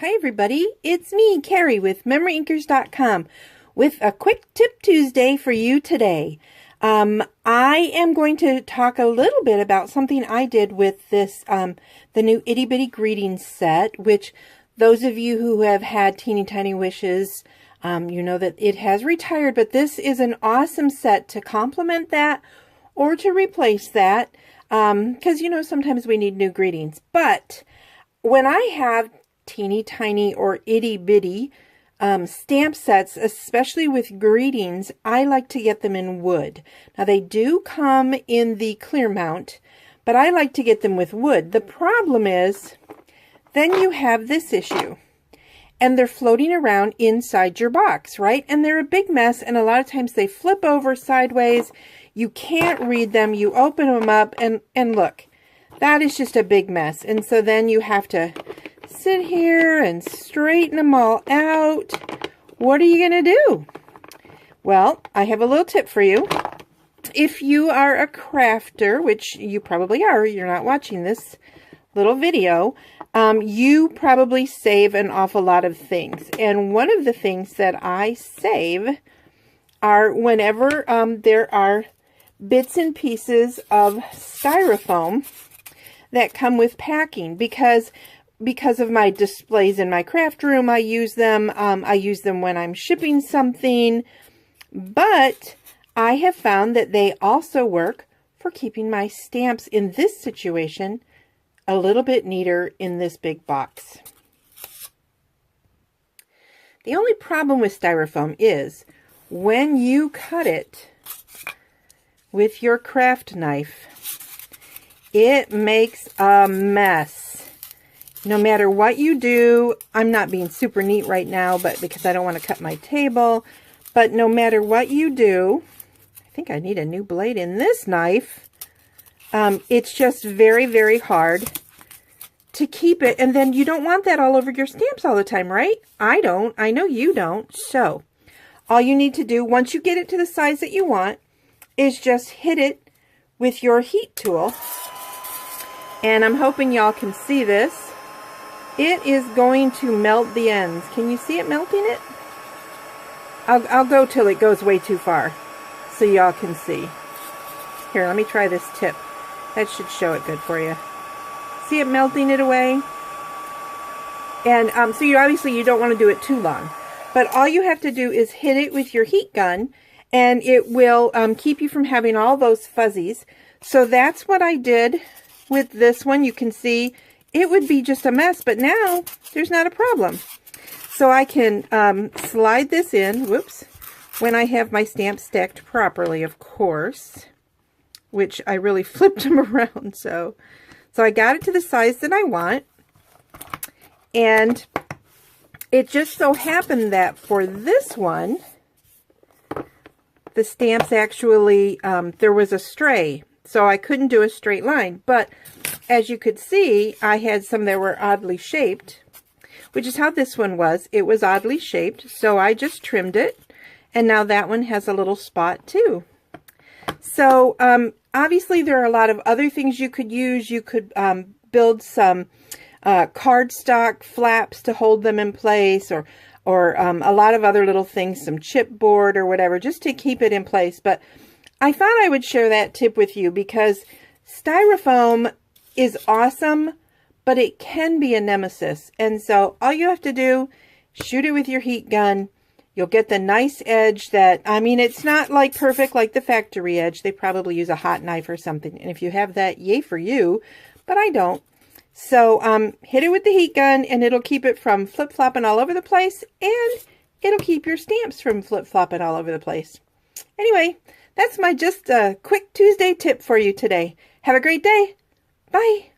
Hi everybody, it's me, Carrie with MemoryINKers.com with a quick tip Tuesday for you today. I am going to talk a little bit about something I did with this, the new Itty Bitty Greetings set, which those of you who have had Teeny Tiny Wishes, you know that it has retired, but this is an awesome set to complement that or to replace that, because you know sometimes we need new greetings. But when I have teeny tiny or itty bitty stamp sets, especially with greetings, I like to get them in wood. Now they do come in the clear mount, but I like to get them with wood. The problem is then you have this issue and they're floating around inside your box, right? And they're a big mess, and a lot of times they flip over sideways. You can't read them. You open them up and look, that is just a big mess. And so then you have to sit here and straighten them all out. What are you going to do? Well, I have a little tip for you. If you are a crafter, which you probably are, you're not watching this little video, you probably save an awful lot of things. And one of the things that I save are whenever there are bits and pieces of styrofoam that come with packing, because of my displays in my craft room, I use them. I use them when I'm shipping something, but I have found that they also work for keeping my stamps in this situation a little bit neater in this big box. The only problem with styrofoam is when you cut it with your craft knife, it makes a mess. No matter what you do, I'm not being super neat right now, but because I don't want to cut my table, but no matter what you do, I think I need a new blade in this knife. It's just very, very hard to keep it. And then you don't want that all over your stamps all the time, right? I don't. I know you don't. So all you need to do once you get it to the size that you want is just hit it with your heat tool. And I'm hoping y'all can see this. It is going to melt the ends. Can you see it melting it? I'll go till it goes way too far so y'all can see. Here, let me try this tip. That should show it good for you. See it melting it away? And so you obviously you don't want to do it too long. But all you have to do is hit it with your heat gun, and it will keep you from having all those fuzzies. So that's what I did with this one. You can see it would be just a mess, but now there's not a problem. So I can slide this in, whoops, when I have my stamps stacked properly, of course, which I really flipped them around. So I got it to the size that I want, and it just so happened that for this one, the stamps actually, there was a stray, so I couldn't do a straight line, but as you could see, I had some that were oddly shaped, which is how this one was. It was oddly shaped, so I just trimmed it, and now that one has a little spot too. So obviously there are a lot of other things you could use. You could build some cardstock flaps to hold them in place, or a lot of other little things, some chipboard or whatever, just to keep it in place. But I thought I would share that tip with you because styrofoam is awesome, but it can be a nemesis. And so all you have to do, shoot it with your heat gun. You'll get the nice edge that, I mean, it's not like perfect like the factory edge. They probably use a hot knife or something. And if you have that, yay for you, but I don't. So hit it with the heat gun, and it'll keep it from flip-flopping all over the place, and it'll keep your stamps from flip-flopping all over the place. Anyway, that's my just quick Tuesday tip for you today. Have a great day. Bye.